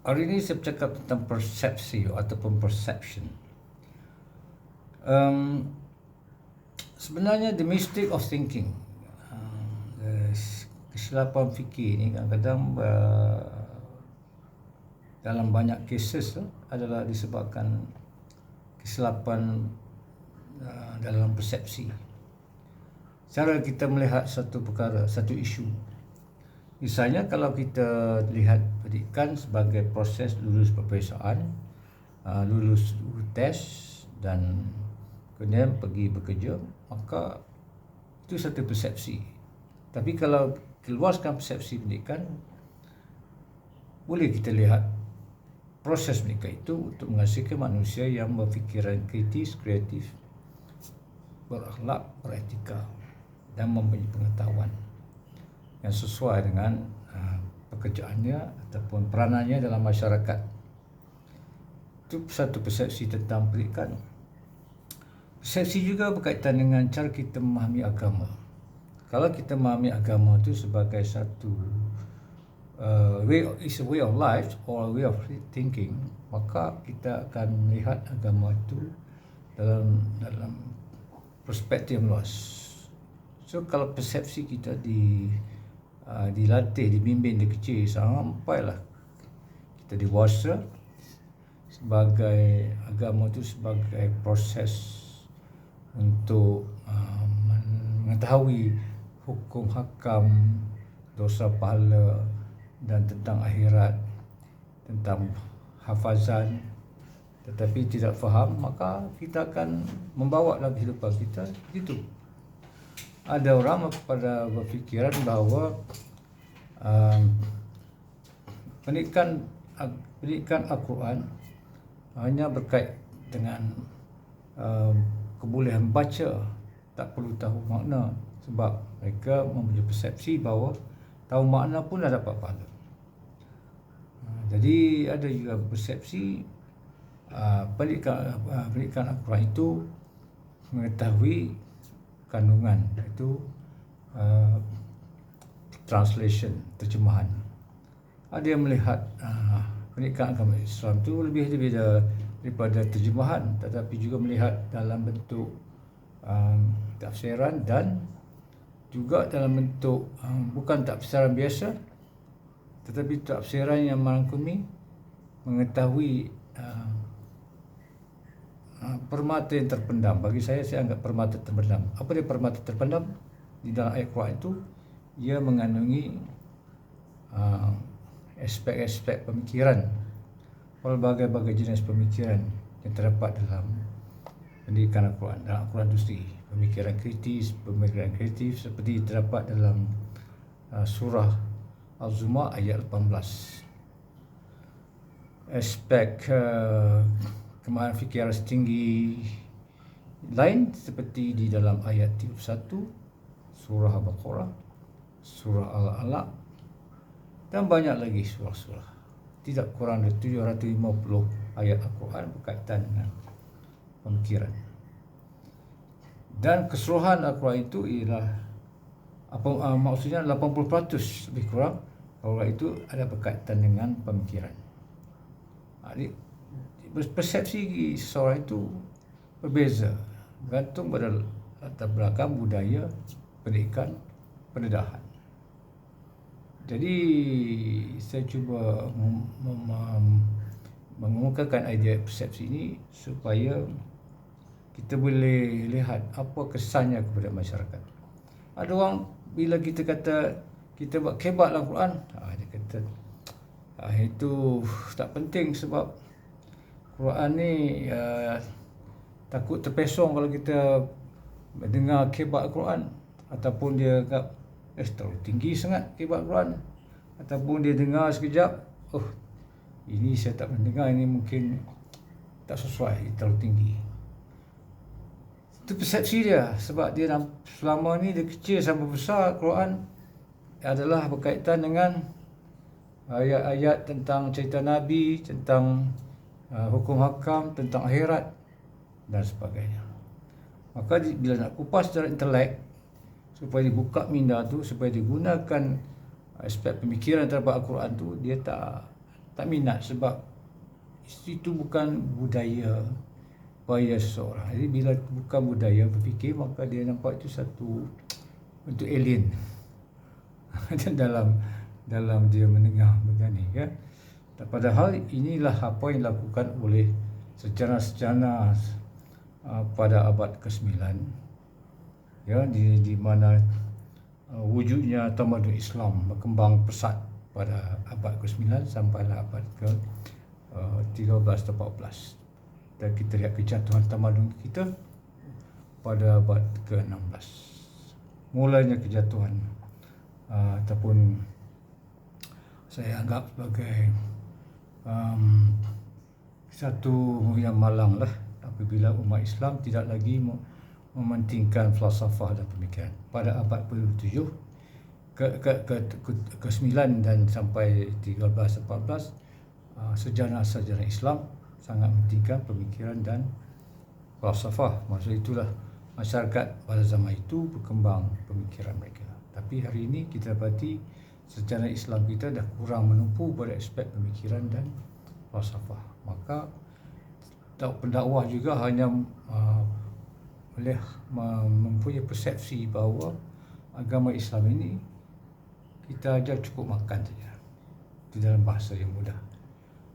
Hari ini saya bercakap tentang persepsi ataupun perception. Sebenarnya the mistake of thinking, kesilapan fikir ni kadang-kadang dalam banyak cases adalah disebabkan kesilapan dalam persepsi. Cara kita melihat satu perkara, satu isu. Misalnya kalau kita lihat pendidikan sebagai proses lulus peperiksaan, lulus test dan kemudian pergi bekerja, maka itu satu persepsi. Tapi kalau keluarkan persepsi pendidikan, boleh kita lihat proses mereka itu untuk menghasilkan manusia yang berfikiran kritis, kreatif, berakhlak, beretika dan mempunyai pengetahuan yang sesuai dengan pekerjaannya ataupun peranannya dalam masyarakat. Itu satu persepsi tentang pendidikan. Persepsi juga berkaitan dengan cara kita memahami agama. Kalau kita memahami agama itu sebagai satu way of life or way of thinking, maka kita akan melihat agama itu dalam perspektif luas. So kalau persepsi kita dilatih, dibimbing dari kecil sampailah kita dewasa, sebagai agama itu sebagai proses untuk mengetahui hukum hakam, dosa pahala dan tentang akhirat, tentang hafazan, tetapi tidak faham, maka kita akan membawa dalam kehidupan kita begitu. Ada orang pada berfikiran bahawa pendidikan Al-Quran hanya berkait dengan kebolehan baca, tak perlu tahu makna, sebab mereka mempunyai persepsi bahawa tahu makna pun dah dapat pahala. Jadi ada juga persepsi pendidikan Al-Quran itu mengetahui kandungan, iaitu translation, terjemahan. Ada yang melihat pendidikan agama Islam itu lebih daripada terjemahan, tetapi juga melihat dalam bentuk tafsiran dan juga dalam bentuk bukan tafsiran biasa, tetapi tafsiran yang merangkumi mengetahui permata yang terpendam. Bagi saya anggap permata terpendam. Apa dia permata terpendam? Di dalam ayat Quran itu, ia mengandungi aspek-aspek pemikiran, pelbagai-bagai jenis pemikiran yang terdapat dalam pendidikan Al-Quran. Dalam Al-Quran itu sendiri, pemikiran kreatif seperti terdapat dalam surah Al-Zumar ayat 18. Aspek kemahiran fikiran setinggi lain seperti di dalam ayat 31 surah Al-Baqarah, surah Al-Alaq dan banyak lagi surah-surah. Tidak kurang dari 750 ayat Al-Quran berkaitan dengan pemikiran. Dan keseluruhan Al-Quran itu ialah maksudnya 80% lebih kurang Al-Quran itu ada berkaitan dengan pemikiran. Persepsi seseorang itu berbeza bergantung pada latar belakang budaya, pendidikan, pendedahan. Jadi saya cuba mengemukakan idea persepsi ini supaya kita boleh lihat apa kesannya kepada masyarakat. Ada orang bila kita kata kita buat kebat dalam Quran, dia kata itu tak penting sebab Quran ni takut terpesong kalau kita mendengar kebat Al-Quran, ataupun dia agak terlalu tinggi sangat kebat Al-Quran, ataupun dia dengar sekejap, ini saya tak mendengar, ini mungkin tak sesuai, terlalu tinggi. Itu persepsi dia, sebab dia selama ni dia kecil sampai besar Al-Quran adalah berkaitan dengan ayat-ayat tentang cerita Nabi, tentang hukum hakam, tentang akhirat dan sebagainya. Maka bila nak kupas secara intelek supaya dibuka minda tu, supaya digunakan aspek pemikiran terhadap Al-Quran tu, dia tak minat sebab itu bukan budaya seseorang. Jadi bila bukan budaya berfikir, maka dia nampak itu satu bentuk alien dalam dia mendengar benda ni, ya. Padahal inilah apa yang dilakukan oleh sejarah-sejarah pada abad ke-9, ya, di mana wujudnya tamadun Islam berkembang pesat pada abad ke-9 sampailah abad ke-13 atau 14. Dan kita lihat kejatuhan tamadun kita pada abad ke-16. Mulanya kejatuhan ataupun saya anggap sebagai satu yang malang lah apabila umat Islam tidak lagi mementingkan falsafah dan pemikiran. Pada abad ke-7 ke-9 dan sampai 13-14, sejarah-sejarah Islam sangat mementingkan pemikiran dan falsafah. Maksud itulah masyarakat pada zaman itu berkembang pemikiran mereka. Tapi hari ini kita dapati sejarah Islam kita dah kurang menumpu pada aspek pemikiran dan falsafah. Maka pendakwah juga hanya boleh mempunyai persepsi bahawa agama Islam ini kita ajar cukup makan saja di dalam bahasa yang mudah.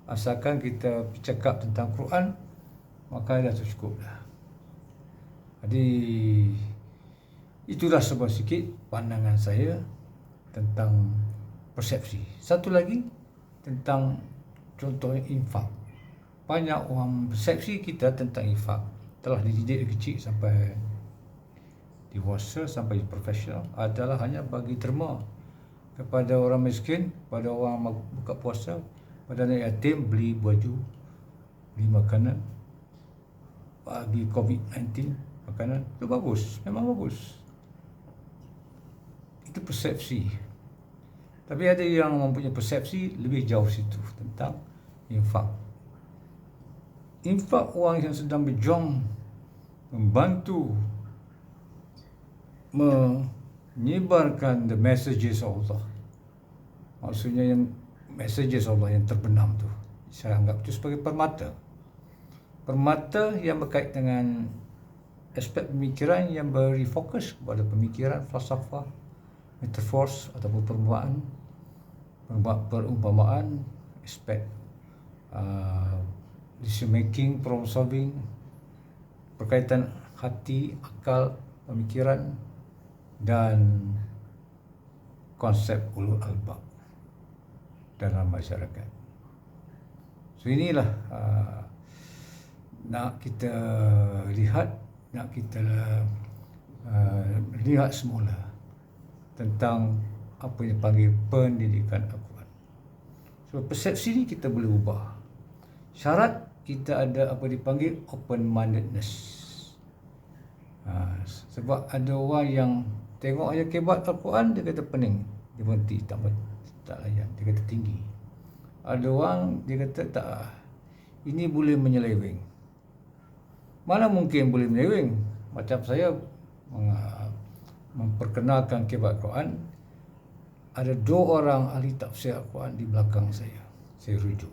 Asalkan kita bercakap tentang Quran, maka dah cukup dah. Jadi itulah sebuah sikit pandangan saya tentang persepsi. Satu lagi tentang contohnya infak. Banyak orang persepsi kita tentang infak telah dididik dari kecil sampai dewasa, sampai profesional adalah hanya bagi derma kepada orang miskin, pada orang buka puasa, pada anak yatim, beli baju, beli makanan, bagi COVID-19 makanan. Itu bagus, memang bagus. Itu persepsi. Tapi ada yang mempunyai persepsi lebih jauh situ tentang infak. Infak orang yang sedang berjuang membantu menyebarkan the messages of Allah. Maksudnya yang messages Allah yang terbenam tu, saya anggap itu sebagai permata. Permata yang berkait dengan aspek pemikiran yang beri fokus kepada pemikiran falsafah, metaphors ataupun perumpamaan, aspek decision making, problem solving, berkaitan hati, akal, pemikiran dan konsep ulul albab dalam masyarakat. So inilah nak kita lihat semula tentang apa yang dipanggil pendidikan Al-Quran. So persepsi ni kita boleh ubah. Syarat kita ada apa dipanggil open-mindedness. Sebab ada orang yang tengok ayat kebat Al-Quran, dia kata pening, dia berhenti, tak layan, dia kata tinggi. Ada orang dia kata tak, ini boleh menyeleweng. Mana mungkin boleh menyeleweng? Macam saya memperkenalkan kebat Al-Quran, ada 2 orang ahli tafsir Al-Quran di belakang saya rujuk.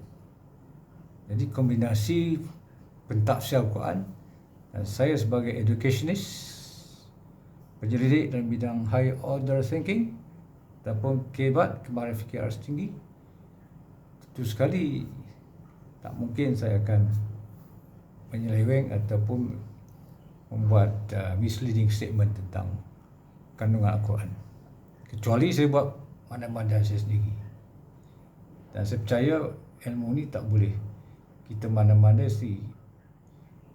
Jadi kombinasi pentafsir Al-Quran dan saya sebagai educationist, penyelidik dalam bidang high order thinking ataupun kebat, kemahiran fikir aras tinggi, tentu sekali tak mungkin saya akan menyeleweng ataupun membuat misleading statement tentang kandungan Al-Quran, kecuali saya buat mana-mana saya sendiri. Dan saya percaya ilmu ni tak boleh kita mana-mana sendiri.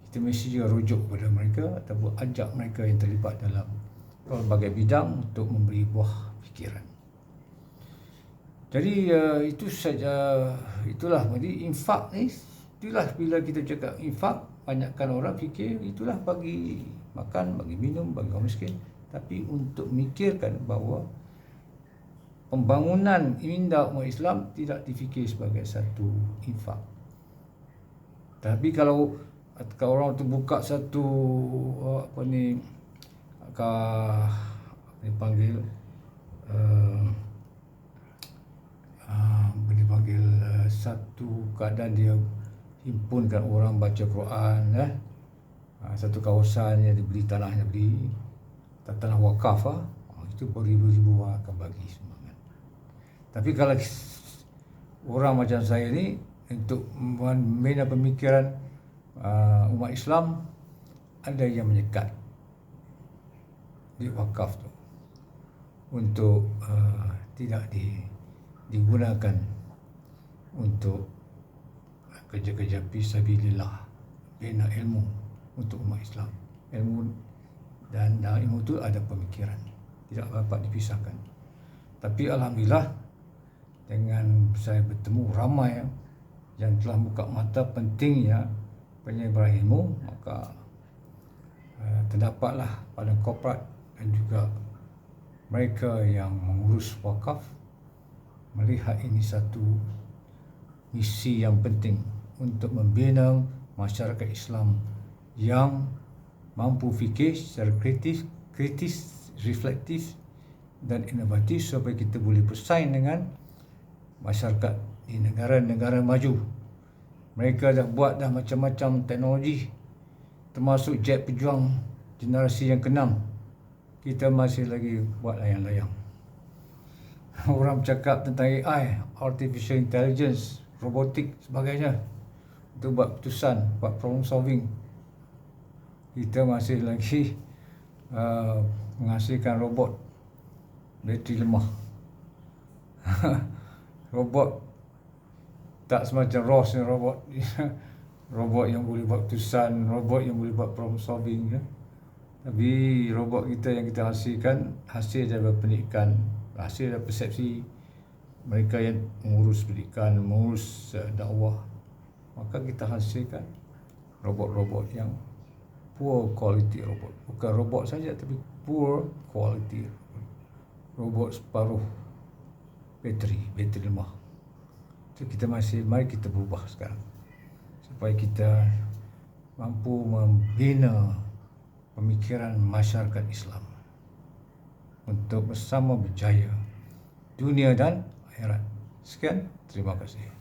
Kita mesti juga rujuk kepada mereka ataupun ajak mereka yang terlibat dalam berbagai bidang untuk memberi buah fikiran. Jadi itu saja, itulah. Jadi infak ni, itulah bila kita cakap infak, banyakkan orang fikir itulah bagi makan, bagi minum, bagi orang miskin. Tapi untuk mikirkan bahawa pembangunan minda umat Islam tidak difikir sebagai satu infak. Tapi kalau orang tu buka satu dipanggil dipanggil satu keadaan dia himpunkan orang baca Quran, satu kawasan yang dibeli tanahnya, beli tanah wakaf, itu beribu-ribu orang akan bagi sumbangan. Tapi kalau orang macam saya ni, untuk membina pemikiran umat Islam, ada yang menyekat di wakaf tu untuk tidak digunakan untuk kerja-kerja fisabilillah, bina ilmu untuk umat Islam. Ilmu dan dalam ilmu tu ada pemikiran, tidak dapat dipisahkan. Tapi alhamdulillah, dengan saya bertemu ramai yang telah buka mata pentingnya penyebaran ilmu, maka terdapatlah pada korporat dan juga mereka yang mengurus wakaf melihat ini satu misi yang penting untuk membina masyarakat Islam yang mampu fikir secara kritis, reflektif dan inovatif, supaya kita boleh bersaing dengan masyarakat di negara-negara maju. Mereka dah buat macam-macam teknologi, termasuk jet pejuang generasi yang ke-6. Kita masih lagi buat layang-layang. Orang bercakap tentang AI, artificial intelligence, robotik sebagainya, untuk buat keputusan, buat problem solving. Kita masih lagi menghasilkan robot bateri lemah. Robot tak semacam Ross ni, robot robot yang boleh buat keputusan, robot yang boleh buat problem solving, Tapi robot kita yang kita hasilkan hasil daripada pendidikan, hasil daripada persepsi mereka yang mengurus pendidikan, mengurus dakwah. Maka kita hasilkan robot-robot yang poor quality robot. Bukan robot saja, tapi poor quality robot separuh bateri lemah. So mari kita berubah sekarang supaya kita mampu membina pemikiran masyarakat Islam untuk bersama berjaya dunia dan akhirat. Sekian, terima kasih.